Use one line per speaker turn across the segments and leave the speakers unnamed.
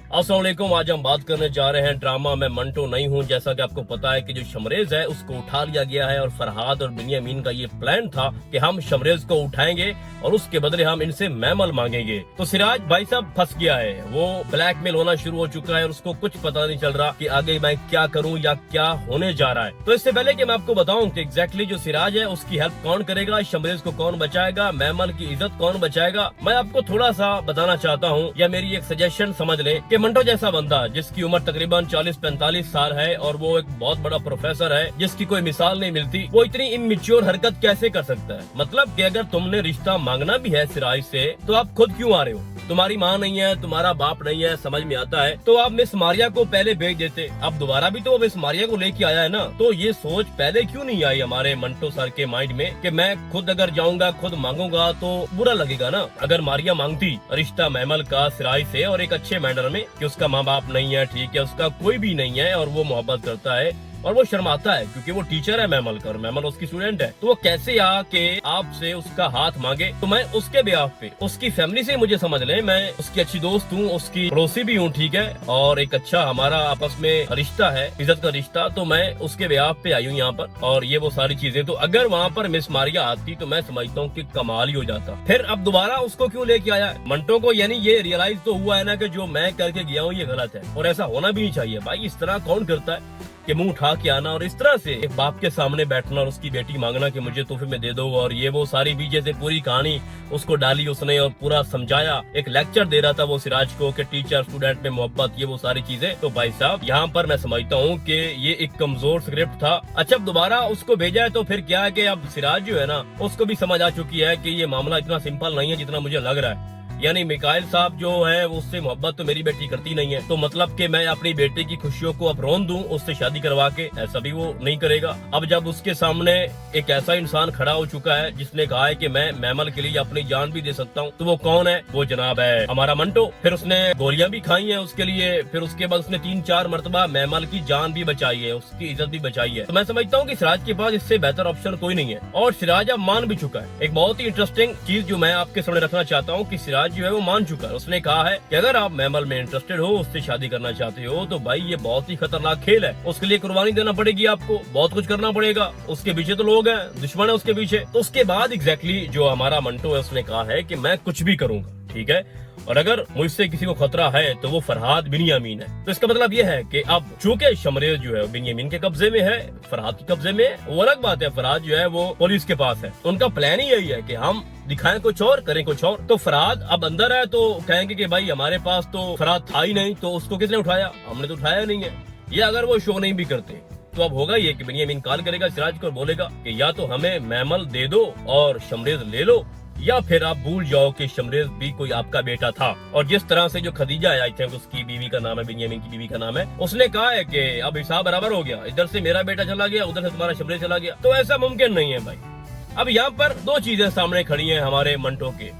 अस्सलाम वालेकुम। आज हम बात करने जा रहे हैं ड्रामा में मंटो नहीं हूँ। जैसा कि आपको पता है कि जो शमरेज है उसको उठा लिया गया है और फरहाद और बिनियामीन का ये प्लान था कि हम शमरेज को उठाएंगे और उसके बदले हम इनसे मैमल मांगेंगे। तो सिराज भाई साहब फंस गया है, वो ब्लैकमेल होना शुरू हो चुका है और उसको कुछ पता नहीं चल रहा कि आगे मैं क्या करूँ या क्या होने जा रहा है। तो इससे पहले कि मैं आपको बताऊं कि एग्जैक्टली जो सिराज है उसकी हेल्प कौन करेगा, शमरेज को कौन बचाएगा, मैमल की इज्जत कौन बचाएगा, मैं आपको थोड़ा सा बताना चाहता हूँ या मेरी एक सजेशन समझ लें कि मंटो जैसा बंदा जिसकी उम्र तकरीबन 40-45 साल है और वो एक बहुत बड़ा प्रोफेसर है जिसकी कोई मिसाल नहीं मिलती, वो इतनी इमेच्योर हरकत कैसे कर सकता है। मतलब कि अगर तुमने रिश्ता मांगना भी है सिराज से तो आप खुद क्यों आ रहे हो? तुम्हारी माँ नहीं है, तुम्हारा बाप नहीं है, समझ में आता है। तो आप मिस मारिया को पहले भेज देते। अब दोबारा भी तो मिस मारिया को लेके आया है ना, तो ये सोच पहले क्यों नहीं आई हमारे मंटो सर के माइंड में कि मैं खुद अगर जाऊंगा खुद मांगूंगा तो बुरा लगेगा ना। अगर मारिया मांगती रिश्ता मैमल का सिराज से और एक अच्छे मैनर में कि उसका माँ बाप नहीं है, ठीक है, उसका कोई भी नहीं है और वो मोहब्बत करता है और वो शर्माता है क्योंकि वो टीचर है मैमल का और मैमल उसकी स्टूडेंट है, तो वो कैसे आके आपसे उसका हाथ मांगे। तो मैं उसके ब्याह पे उसकी फैमिली से मुझे समझ ले, मैं उसकी अच्छी दोस्त हूँ, उसकी पड़ोसी भी हूँ, ठीक है, और एक अच्छा हमारा आपस में रिश्ता है, इज्जत का रिश्ता। तो मैं उसके ब्याह पे आई हूँ यहाँ पर और ये वो सारी चीजें। तो अगर वहाँ पर मिस मारिया आती तो मैं समझता हूँ कि कमाल ही हो जाता। फिर अब दोबारा उसको क्यों लेके आया मंटो को? यानी ये रियलाइज तो हुआ है ना कि जो मैं करके गया हूँ ये गलत है और ऐसा होना भी नहीं चाहिए। भाई इस तरह कौन करता है कि मुंह उठा के आना और इस तरह से एक बाप के सामने बैठना और उसकी बेटी मांगना कि मुझे तोहफे में दे दो और ये वो सारी भी जैसे पूरी कहानी उसको डाली उसने और पूरा समझाया, एक लेक्चर दे रहा था वो सिराज को कि टीचर स्टूडेंट में मोहब्बत, ये वो सारी चीजें। तो भाई साहब यहाँ पर मैं समझता हूँ कि ये एक कमजोर स्क्रिप्ट था। अच्छा अब दोबारा उसको भेजा है तो फिर क्या है कि अब सिराज जो है ना उसको भी समझ आ चुकी है कि ये मामला इतना सिंपल नहीं है जितना मुझे लग रहा है। यानी मिकाइल साहब जो है उससे मोहब्बत तो मेरी बेटी करती नहीं है, तो मतलब कि मैं अपनी बेटी की खुशियों को अब रोन दूं उससे शादी करवा के, ऐसा भी वो नहीं करेगा। अब जब उसके सामने एक ऐसा इंसान खड़ा हो चुका है जिसने कहा है कि मैं मैमल के लिए अपनी जान भी दे सकता हूँ, तो वो कौन है? वो जनाब है हमारा मंटो। फिर उसने गोलियां भी खाई है उसके लिए, फिर उसके बाद उसने 3-4 मरतबा मैमल की जान भी बचाई है, उसकी इज्जत भी बचाई है। तो मैं समझता हूँ कि सिराज के पास इससे बेहतर ऑप्शन कोई नहीं है और सिराज अब मान भी चुका है। एक बहुत ही इंटरेस्टिंग चीज जो मैं आपके सामने रखना चाहता हूँ कि सिराज जो है वो मान चुका है। उसने कहा है कि अगर आप मैमल में इंटरेस्टेड हो, उससे शादी करना चाहते हो, तो भाई ये बहुत ही खतरनाक खेल है, उसके लिए कुर्बानी देना पड़ेगी, आपको बहुत कुछ करना पड़ेगा। उसके पीछे तो लोग हैं, दुश्मन है उसके पीछे। तो उसके बाद एग्जैक्टली जो हमारा मंटो है उसने कहा है कि मैं कुछ भी करूंगा, ठीक है, और अगर मुझसे किसी को खतरा है तो वो फरहाद बिनियामीन है। तो इसका मतलब ये है कि अब चूंकि शमरेज जो है बिनियामीन के कब्जे में है, फरहाद के कब्जे में है, वो अलग बात है, फरहाद जो है वो पुलिस के पास है। उनका प्लान ही यही है कि हम दिखाएं कुछ और करें कुछ और। तो फरहाद अब अंदर है तो कहेंगे कि भाई हमारे पास तो फरहाद था ही नहीं, तो उसको किसने उठाया? हमने तो उठाया नहीं है। ये अगर वो शो नहीं भी करते तो अब होगा ये कि बिनियामीन कॉल करेगा सिराज को और बोलेगा कि या तो हमें मैमल दे दो और शमरेज ले लो, या फिर आप भूल जाओ कि शमरेज भी कोई आपका बेटा था। और जिस तरह से जो खदीजा है, आई थिंक उसकी बीवी का नाम है, बिनियामीन की बीवी का नाम है, उसने कहा है कि अब हिसाब बराबर हो गया, इधर से मेरा बेटा चला गया, उधर से तुम्हारा शमरेज चला गया, तो ऐसा मुमकिन नहीं है भाई। अब यहाँ पर दो चीजें सामने खड़ी हैं हमारे मंटो के,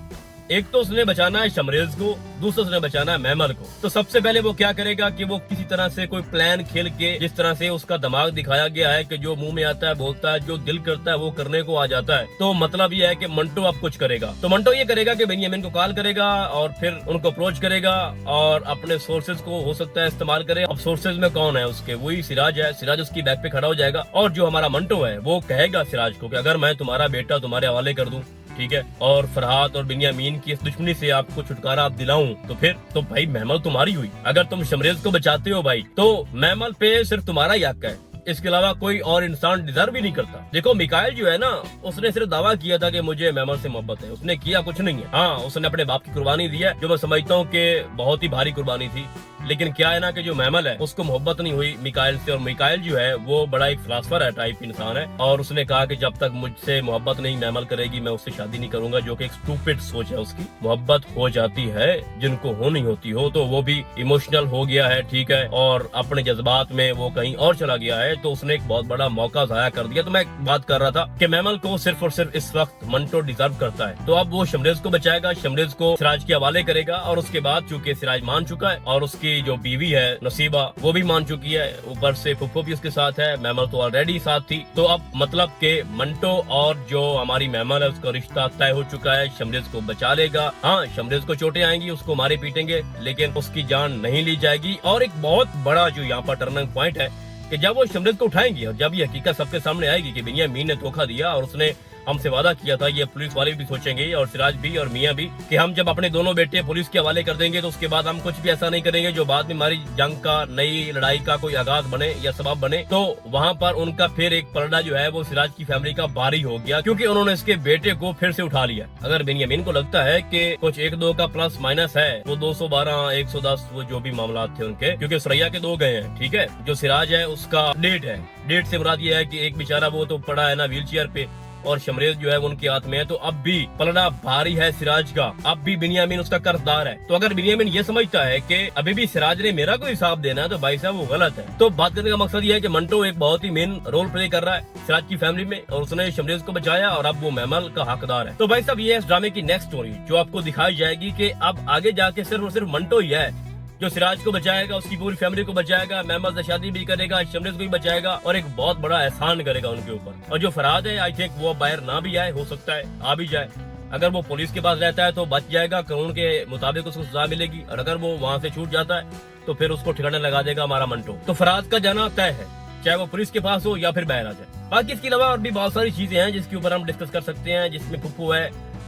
एक तो उसने बचाना है शमरेज को, दूसरा उसने बचाना है मैमल को। तो सबसे पहले वो क्या करेगा कि वो किसी तरह से कोई प्लान खेल के, जिस तरह से उसका दिमाग दिखाया गया है कि जो मुंह में आता है बोलता है, जो दिल करता है वो करने को आ जाता है। तो मतलब ये है कि मंटो अब कुछ करेगा। तो मंटो ये करेगा कि बिनियामीन को कॉल करेगा और फिर उनको अप्रोच करेगा और अपने सोर्सेज को हो सकता है इस्तेमाल करे। अब सोर्सेज में कौन है उसके? वही सिराज है। सिराज उसकी बैक पे खड़ा हो जाएगा और जो हमारा मंटो है वो कहेगा सिराज को कि अगर मैं तुम्हारा बेटा तुम्हारे हवाले कर दूं, ठीक है, और फरहाद और बिनियामीन की इस दुश्मनी से आपको छुटकारा आप दिलाऊं, तो फिर तो भाई मैमल तुम्हारी हुई। अगर तुम शमरेज को बचाते हो भाई तो मैमल पे सिर्फ तुम्हारा ही हक है, इसके अलावा कोई और इंसान डिजर्व भी नहीं करता। देखो मिकाइल जो है ना उसने सिर्फ दावा किया था कि मुझे मैमल से मोहब्बत है, उसने किया कुछ नहीं है। हाँ उसने अपने बाप की कुर्बानी दी है जो मैं समझता हूँ कि बहुत ही भारी कुर्बानी थी, लेकिन क्या है ना कि जो मैमल है उसको मोहब्बत नहीं हुई मिकाइल से। और मिकाइल जो है वो बड़ा एक फिलासफर है, टाइप इंसान है, और उसने कहा कि जब तक मुझसे मोहब्बत नहीं मैमल करेगी मैं उससे शादी नहीं करूंगा, जो कि एक स्टूपिड सोच है उसकी। मोहब्बत हो जाती है जिनको हो नहीं होती हो, तो वो भी इमोशनल हो गया है, ठीक है, और अपने जज्बात में वो कहीं और चला गया है, तो उसने एक बहुत बड़ा मौका जाया कर दिया। तो मैं बात कर रहा था कि मैमल को सिर्फ और सिर्फ इस वक्त मंटो डिजर्व करता है। तो अब वो शमरेज को बचाएगा, शमरेज को सिराज के हवाले करेगा और उसके बाद चूंकि सिराज मान चुका है और उसकी उसकी जो बीवी है नसीबा वो भी मान चुकी है, ऊपर से फुप्पो भी उसके साथ है, मैमल तो ऑलरेडी साथ थी। तो अब मतलब के मंटो और जो हमारी मैमल है उसका रिश्ता तय हो चुका है, शमरेज को बचा लेगा। हाँ, शमरेज को चोटें आएंगी, उसको मारे पीटेंगे, लेकिन उसकी जान नहीं ली जाएगी। और एक बहुत बड़ा जो यहाँ पर टर्निंग पॉइंट है कि जब वो शमरेज को उठाएंगी और जब ये हकीकत सबके सामने आएगी कि बिनियामीन ने धोखा दिया और उसने हमसे वादा किया था, ये पुलिस वाले भी सोचेंगे और सिराज भी और मियां भी कि हम जब अपने दोनों बेटे पुलिस के हवाले कर देंगे तो उसके बाद हम कुछ भी ऐसा नहीं करेंगे जो बाद में हमारी जंग का, नई लड़ाई का कोई आगाज बने या सबब बने। तो वहाँ पर उनका फिर एक पलड़ा जो है वो सिराज की फैमिली का भारी हो गया, क्योंकि उन्होंने इसके बेटे को फिर से उठा लिया। अगर बिनियामीन को लगता है कि कुछ 1-2 का प्लस माइनस है, वो 212, 110 वो जो भी मामला थे उनके, क्योंकि सुरैया के 2 गए हैं, ठीक है। जो सिराज है उसका डेट है, डेट से मुराद ये है कि एक बेचारा वो तो पड़ा है ना व्हील चेयर पे और शमरेज जो है वो उनके हाथ में है। तो अब भी पलड़ा भारी है सिराज का, अब भी बिनियामीन उसका कर्जदार है। तो अगर बिनियामीन ये समझता है कि अभी भी सिराज ने मेरा कोई हिसाब देना है तो भाई साहब वो गलत है। तो बात करने का मकसद ये है कि मंटो एक बहुत ही मेन रोल प्ले कर रहा है सिराज की फैमिली में और उसने शमरेज को बचाया और अब वो मैमल का हकदार है। तो भाई साहब ये है इस ड्रामे की नेक्स्ट स्टोरी जो आपको दिखाई जाएगी कि अब आगे जाके सिर्फ और सिर्फ मंटो ही है जो सिराज को बचाएगा, उसकी पूरी फैमिली को बचाएगा, मैमल से शादी भी करेगा, शमरेज को भी बचाएगा और एक बहुत बड़ा एहसान करेगा उनके ऊपर। और जो फरहाद है आई थिंक वो बाहर ना भी आए, हो सकता है आ भी जाए। अगर वो पुलिस के पास रहता है तो बच जाएगा, कानून के मुताबिक उसको सजा मिलेगी, और अगर वो वहाँ से छूट जाता है तो फिर उसको ठिकाने लगा देगा हमारा मंटो। तो फरहाद का जाना तय है, चाहे वो पुलिस के पास हो या फिर बाहर आ जाए। बाकी इसके अलावा और भी बहुत सारी चीजें हैं जिसके ऊपर हम डिस्कस कर सकते हैं, जिसमें फुप्पू है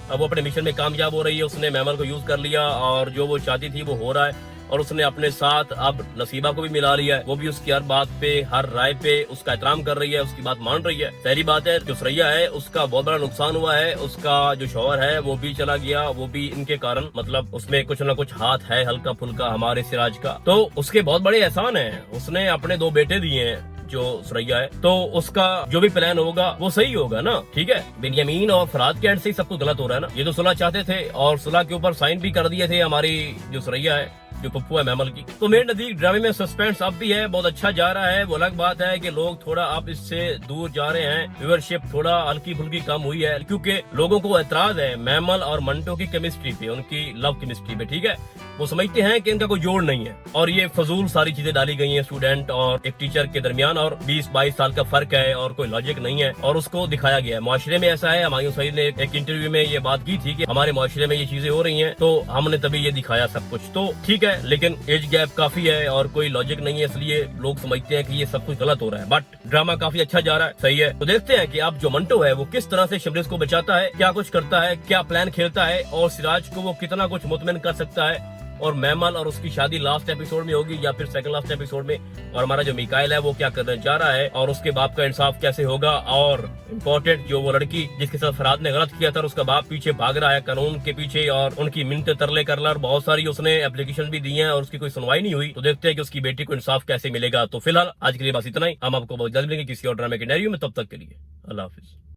अब वो अपने मिशन में कामयाब हो रही है, उसने मैमल को यूज कर लिया और जो वो चाहती थी वो हो रहा है। और उसने अपने साथ अब नसीबा को भी मिला लिया है, वो भी उसकी हर बात पे, हर राय पे उसका एहतराम कर रही है, उसकी बात मान रही है। पहली बात है जो सुरैया है उसका बहुत बड़ा नुकसान हुआ है, उसका जो शौहर है वो भी चला गया, वो भी इनके कारण, मतलब उसमें कुछ न कुछ हाथ है हल्का फुल्का हमारे सिराज का। तो उसके बहुत बड़े एहसान है, उसने अपने 2 बेटे दिए हैं जो सुरैया है, तो उसका जो भी प्लान होगा वो सही होगा ना, ठीक है। बिनियामीन और फरहाद के एंड से ही सब कुछ गलत हो रहा है ना। ये तो सुलह चाहते थे और सुलह के ऊपर साइन भी कर दिए थे हमारी जो सुरैया है, जो पप्पू है मैमल की। तो मेरे नजदीक ड्रामे में सस्पेंस अब भी है, बहुत अच्छा जा रहा है। वो अलग बात है कि लोग थोड़ा अब इससे दूर जा रहे हैं, व्यूअरशिप थोड़ा हल्की फुल्की कम हुई है, क्योंकि लोगों को एतराज है मैमल और मंटो की केमिस्ट्री पे, उनकी लव केमिस्ट्री पे, ठीक है। वो समझते हैं कि इनका कोई जोड़ नहीं है और ये फजूल सारी चीजें डाली गई हैं स्टूडेंट और एक टीचर के दरमियान, और 20-22 साल का फर्क है और कोई लॉजिक नहीं है और उसको दिखाया गया है। माशरे में ऐसा है, हमायूं सईद ने एक इंटरव्यू में ये बात की थी कि हमारे माशरे में ये चीजें हो रही हैं, तो हमने तभी ये दिखाया सब कुछ। तो ठीक है, लेकिन एज गैप काफी है और कोई लॉजिक नहीं है, इसलिए लोग समझते हैं कि ये सब कुछ गलत हो रहा है। बट ड्रामा काफी अच्छा जा रहा है, सही है। तो देखते हैं कि अब जो मंटो है वो किस तरह से शमरेज को बचाता है, क्या कुछ करता है, क्या प्लान खेलता है और सिराज को वो कितना कुछ मुतमिन कर सकता है, और मैमल और उसकी शादी लास्ट एपिसोड में होगी या फिर सेकंड लास्ट एपिसोड में, और हमारा जो मिकाइल है वो क्या करने जा रहा है और उसके बाप का इंसाफ कैसे होगा। और इम्पोर्टेंट जो वो लड़की जिसके साथ फरहाद ने गलत किया था, उसका बाप पीछे भाग रहा है कानून के पीछे और उनकी मिन्नतें तरले कर रहा, और बहुत सारी उसने एप्लीकेशन भी दी है और उसकी कोई सुनवाई नहीं हुई। तो देखते हैं कि उसकी बेटी को इंसाफ कैसे मिलेगा। तो फिलहाल आज के लिए बस इतना ही, हम आपको बहुत जल्द मिलेंगे किसी और ड्रामे के नैरियो में, तब तक के लिए अल्लाह हाफिज।